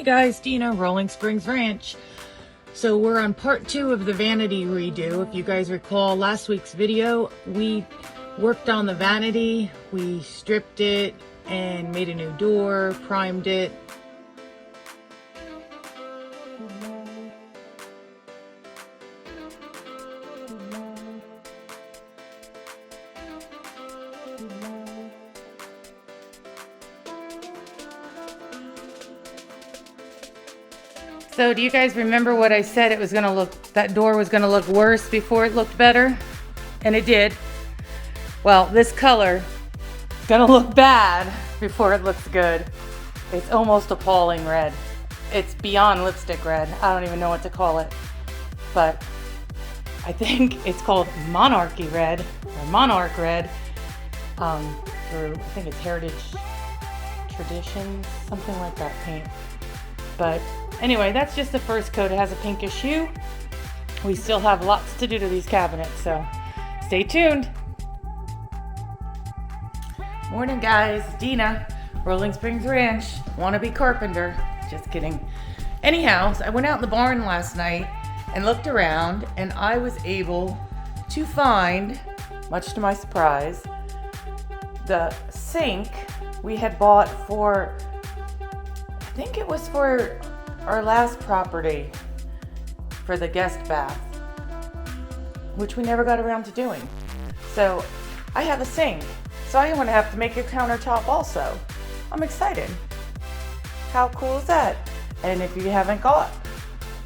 Hey guys, Dina, Rolling Springs Ranch. So we're on part 2 of the vanity redo. If you guys recall last week's video, we worked on the vanity, we stripped it and made a new door, primed it. So do you guys remember what I said it was gonna look, that door was gonna look worse before it looked better? And it did. Well, this color is gonna look bad before it looks good. It's almost appalling red. It's beyond lipstick red. I don't even know what to call it. But I think it's called monarchy red or monarch red. I think it's heritage traditions, something like that paint. But anyway, that's just the first coat. It has a pinkish hue. We still have lots to do to these cabinets, so stay tuned. Morning guys, Dina, Rolling Springs Ranch, wannabe carpenter. Just kidding. Anyhow, I went out in the barn last night and looked around, and I was able to find, much to my surprise, the sink we had bought for, I think it was for our last property for the guest bath, which we never got around to doing. So I have a sink, so I'm gonna have to make a countertop also. I'm excited. How cool is that? And if you haven't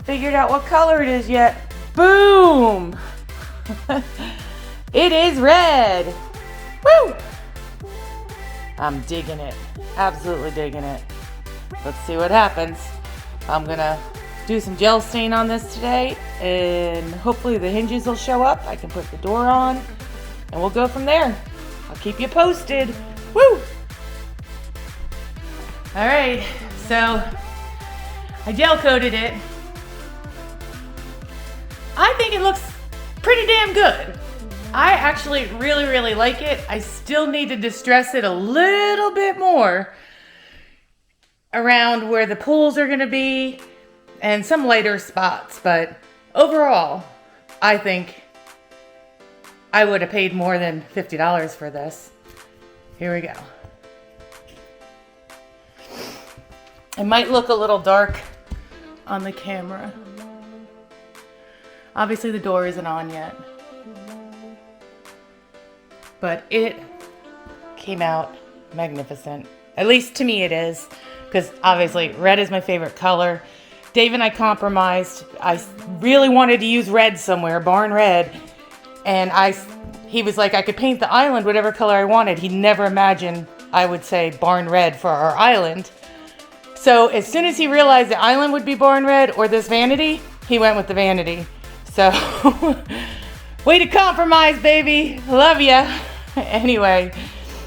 figured out what color it is yet, boom! It is red! Woo! I'm digging it, absolutely digging it. Let's see what happens. I'm gonna do some gel stain on this today, and hopefully the hinges will show up. I can put the door on, and we'll go from there. I'll keep you posted. Woo! All right, so I gel coated it. I think it looks pretty damn good. I actually really like it. I still need to distress it a little bit more around where the pools are gonna be and some lighter spots, but overall, I think I would have paid more than $50 for this. Here we go. It might look a little dark on the camera. Obviously the door isn't on yet, but it came out magnificent. At least to me it is, because obviously red is my favorite color. Dave and I compromised. I really wanted to use red somewhere, barn red, and he was like I could paint the island whatever color I wanted. He never imagined I would say barn red for our island. So as soon as he realized the island would be barn red or this vanity, he went with the vanity. So way to compromise, baby. Love ya. Anyway,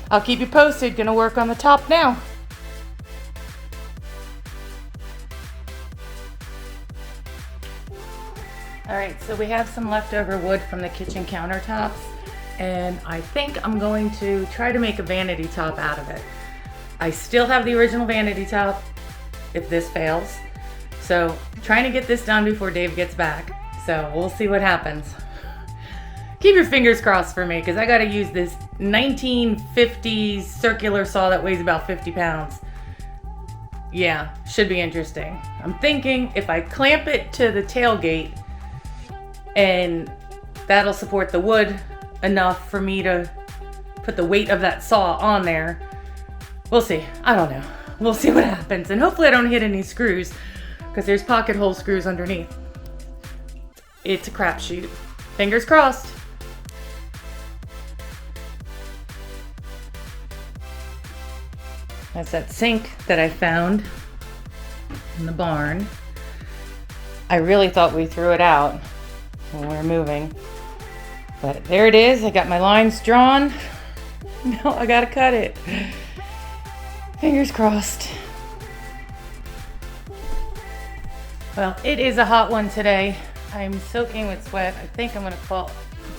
I'll keep you posted. Gonna work on the top now. All right, so we have some leftover wood from the kitchen countertops, and I think I'm going to try to make a vanity top out of it. I still have the original vanity top if this fails. So trying to get this done before Dave gets back. So we'll see what happens. Keep your fingers crossed for me, because I gotta use this 1950s circular saw that weighs about 50 pounds. Yeah, should be interesting. I'm thinking if I clamp it to the tailgate, and that'll support the wood enough for me to put the weight of that saw on there. We'll see. I don't know. We'll see what happens. And hopefully I don't hit any screws, because there's pocket hole screws underneath. It's a crapshoot. Fingers crossed. That's that sink that I found in the barn. I really thought we threw it out when we were moving, but there it is. I got my lines drawn. Now I gotta cut it. Fingers crossed. Well, it is a hot one today. I'm soaking with sweat. I think I'm gonna call,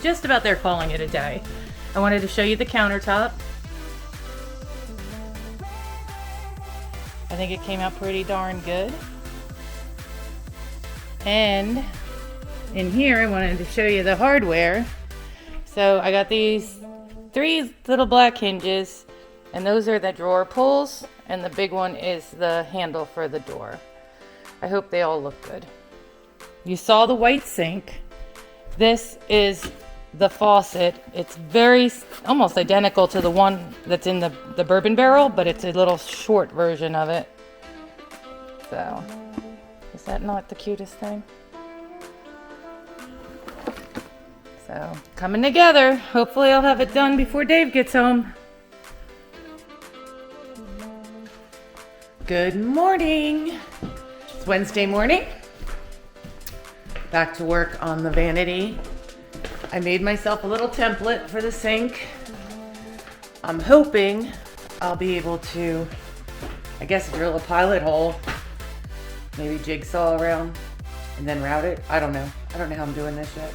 just about there calling it a day. I wanted to show you the countertop. I think it came out pretty darn good. And in here, I wanted to show you the hardware. So I got these 3 little black hinges, and those are the drawer pulls, and the big one is the handle for the door. I hope they all look good. You saw the white sink. This is the faucet. It's almost identical to the one that's in the bourbon barrel, but it's a little short version of it. So, is that not the cutest thing? So, coming together. Hopefully I'll have it done before Dave gets home. Good morning. It's Wednesday morning. Back to work on the vanity. I made myself a little template for the sink. I'm hoping I'll be able to, I guess, drill a pilot hole, maybe jigsaw around, and then route it. I don't know. I don't know how I'm doing this yet.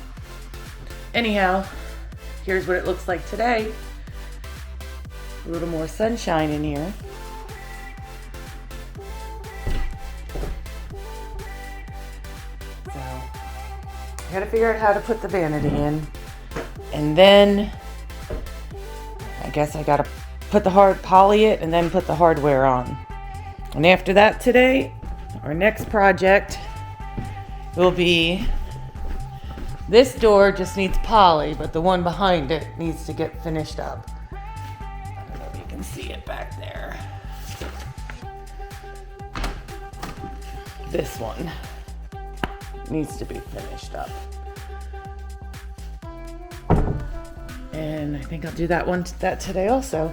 Anyhow, here's what it looks like today. A little more sunshine in here. So, I gotta figure out how to put the vanity in. And then, I guess I gotta poly it and then put the hardware on. And after that today, our next project will be, this door just needs poly, but the one behind it needs to get finished up. I don't know if you can see it back there. This one needs to be finished up. And I think I'll do that today also.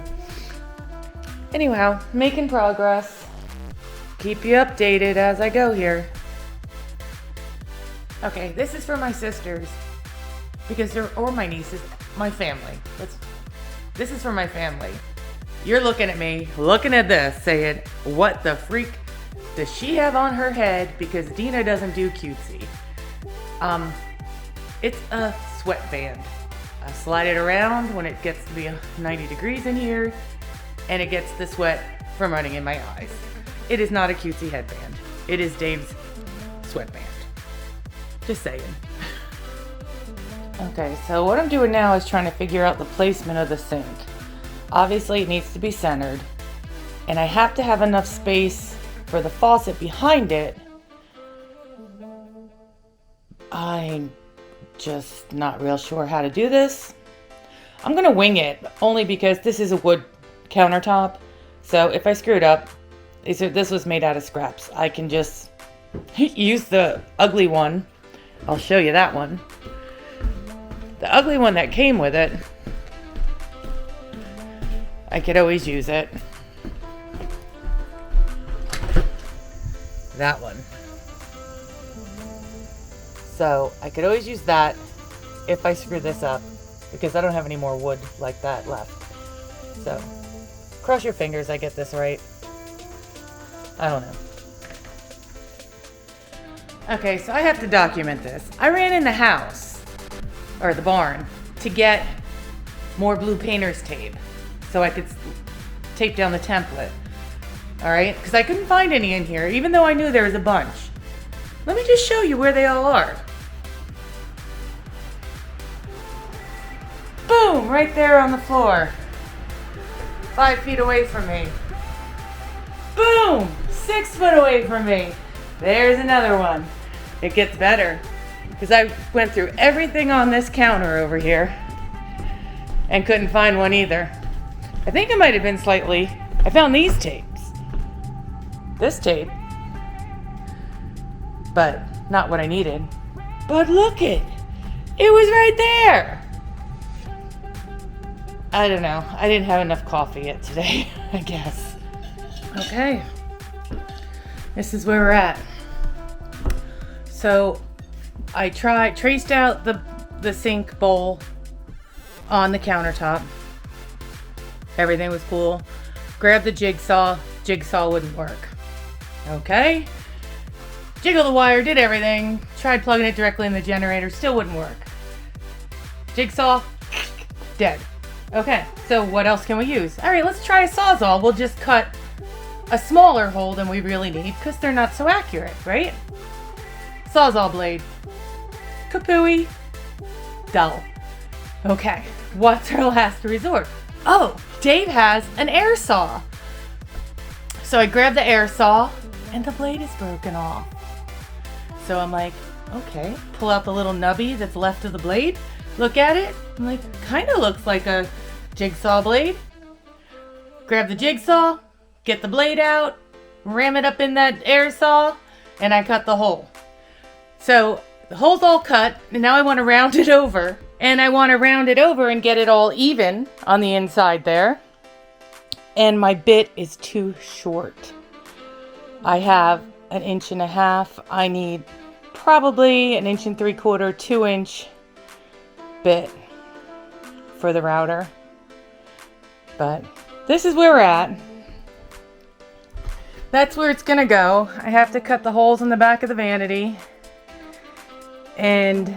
Anyhow, making progress. Keep you updated as I go here. Okay, this is for my sisters, because or my nieces, my family. This is for my family. You're looking at me, looking at this, saying, what the freak does she have on her head because Dina doesn't do cutesy? It's a sweatband. I slide it around when it gets to be 90 degrees in here, and it gets the sweat from running in my eyes. It is not a cutesy headband. It is Dave's sweatband. Just saying. Okay, so what I'm doing now is trying to figure out the placement of the sink. Obviously, it needs to be centered, and I have to have enough space for the faucet behind it. I'm just not real sure how to do this. I'm gonna wing it, only because this is a wood countertop. So if I screw it up, this was made out of scraps. I can just use the ugly one. I'll show you that one. The ugly one that came with it, I could always use it. That one. So I could always use that if I screw this up, because I don't have any more wood like that left. So cross your fingers I get this right. I don't know. Okay, so I have to document this. I ran in the house, or the barn, to get more blue painter's tape so I could tape down the template. Alright, because I couldn't find any in here, even though I knew there was a bunch. Let me just show you where they all are. Boom! Right there on the floor. 5 feet away from me. Boom! 6 foot away from me. There's another one. It gets better, because I went through everything on this counter over here and couldn't find one either. I think it might have been I found these tapes. This tape. But not what I needed. But look it was right there. I don't know. I didn't have enough coffee yet today, I guess. Okay. This is where we're at. So I traced out the sink bowl on the countertop. Everything was cool. Grabbed the jigsaw. Jigsaw wouldn't work. Okay. Jiggled the wire, did everything. Tried plugging it directly in the generator, still wouldn't work. Jigsaw, dead. Okay, so what else can we use? All right, let's try a Sawzall. We'll just cut a smaller hole than we really need because they're not so accurate, right? Sawzall blade. Kapooey. Dull. Okay, what's our last resort? Oh, Dave has an air saw. So I grabbed the air saw and the blade is broken off. So I'm like, okay, pull out the little nubby that's left of the blade. Look at it. I'm like, kind of looks like a jigsaw blade. Grab the jigsaw, get the blade out, ram it up in that air saw, and I cut the hole. So the hole's all cut, and now I want to round it over. And I want to round it over and get it all even on the inside there. And my bit is too short. I have 1.5 inches. I need probably 1 3/4 inch, 2 inch bit for the router. But this is where we're at. That's where it's gonna go. I have to cut the holes in the back of the vanity and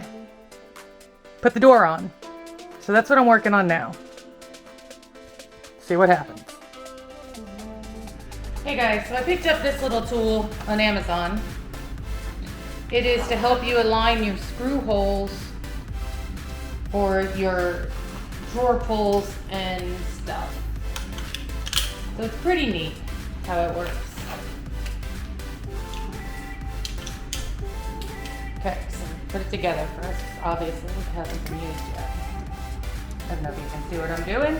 put the door on. So that's what I'm working on now. See what happens. Hey guys, so I picked up this little tool on Amazon. It is to help you align your screw holes for your drawer pulls and stuff. So it's pretty neat how it works. Okay, so put it together first. Obviously, it hasn't been used yet. I don't know if you can see what I'm doing.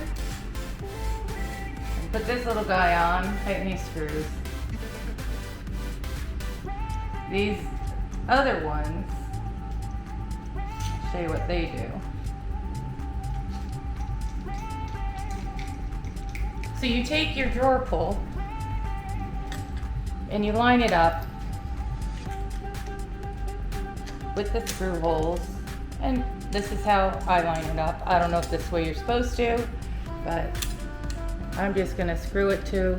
And put this little guy on, tighten these screws. These other ones, I'll show you what they do. So you take your drawer pull and you line it up with the screw holes, and this is how I line it up. I don't know if this is the way you're supposed to, but I'm just gonna screw it through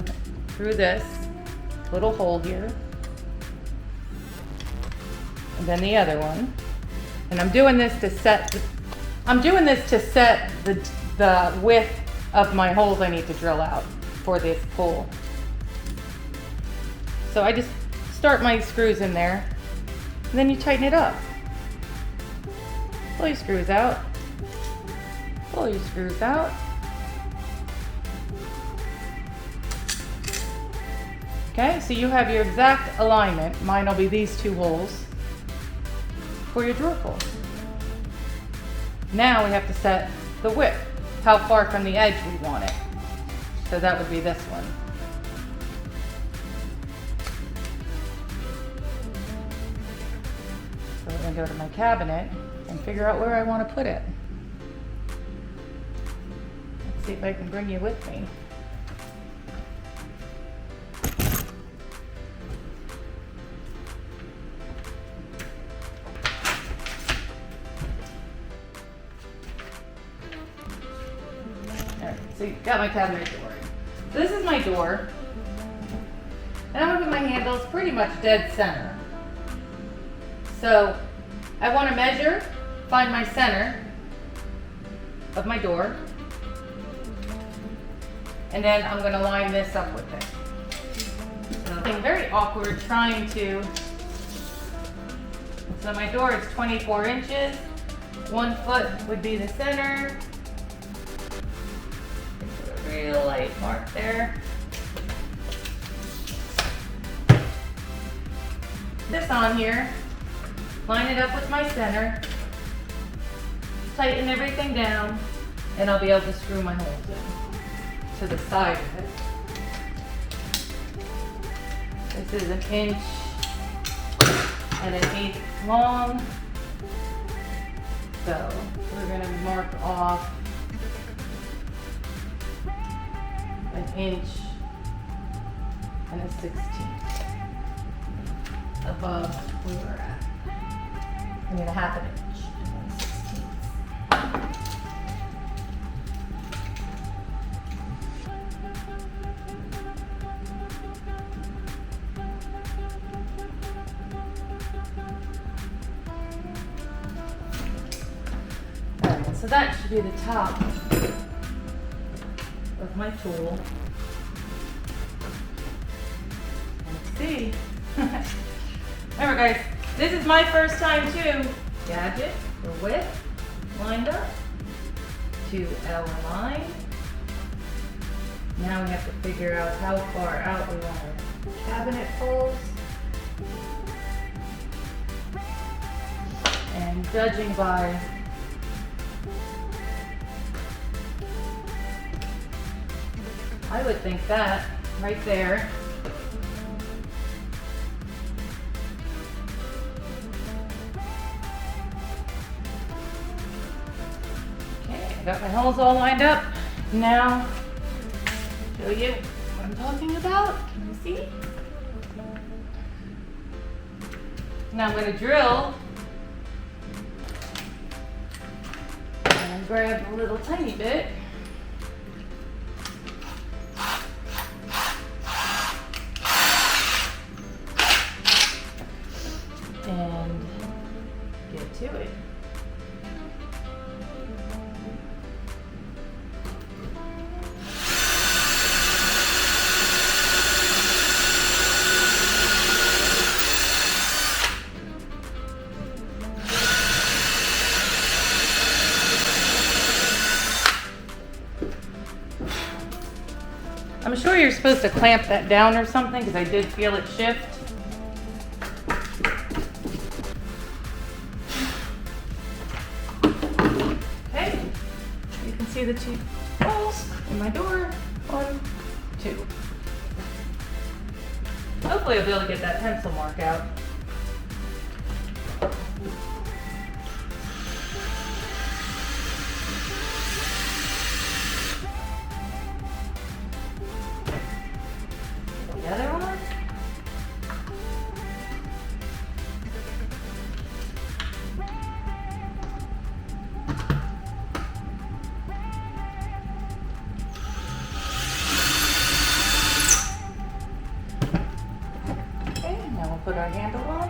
this little hole here, and then the other one. And I'm doing this to set the width of my holes I need to drill out for this pull. So I just start my screws in there, and then you tighten it up. Pull your screws out. Pull your screws out. Okay, so you have your exact alignment. Mine will be these 2 holes for your drawer pull. Now we have to set the width, how far from the edge we want it. So that would be this one. So I'm gonna go to my cabinet and figure out where I want to put it. Let's see if I can bring you with me. Alright, so you got my cabinet door. So this is my door. And I'm going to put my handles pretty much dead center. So I want to measure, find my center of my door, and then I'm going to line this up with it. So I'm very awkward trying to, so my door is 24 inches, 1 foot would be the center, put a real light mark there. This on here, line it up with my center, tighten everything down, and I'll be able to screw my holes in to the side of it. This is 1 1/8 inch long, so we're going to mark off 1 inch and 1/16 above where we're at. I mean 1/2 inch. Alright, so that should be the top of my tool. see. Remember guys, this is my first time too. Gadget, the width, lined up to our line. Now we have to figure out how far out we want our cabinet poles. And judging by I would think that right there. Okay, I got my holes all lined up. Now, show you what I'm talking about. Can you see? Now I'm going to drill and grab a little tiny bit. And get to it. I'm sure you're supposed to clamp that down or something because I did feel it shift. Okay, you can see the two holes in my door. 1, 2. Hopefully I'll be able to get that pencil mark out. The other one. Okay, now we'll put our handle on.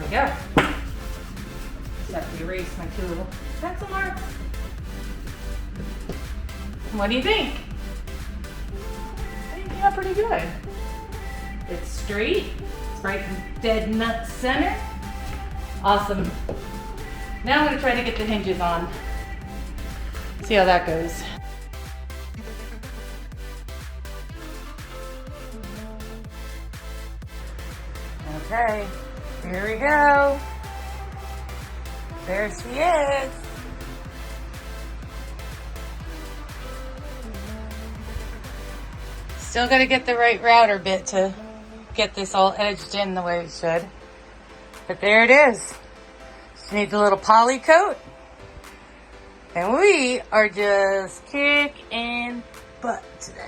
Go. Just have to erase my 2 little pencil marks. What do you think? I think it came out pretty good. It's straight. It's right in dead nut center. Awesome. Now I'm going to try to get the hinges on. See how that goes. Okay. Here we go. There she is. Still got to get the right router bit to get this all edged in the way it should. But there it is. Just needs a little poly coat. And we are just kicking butt today.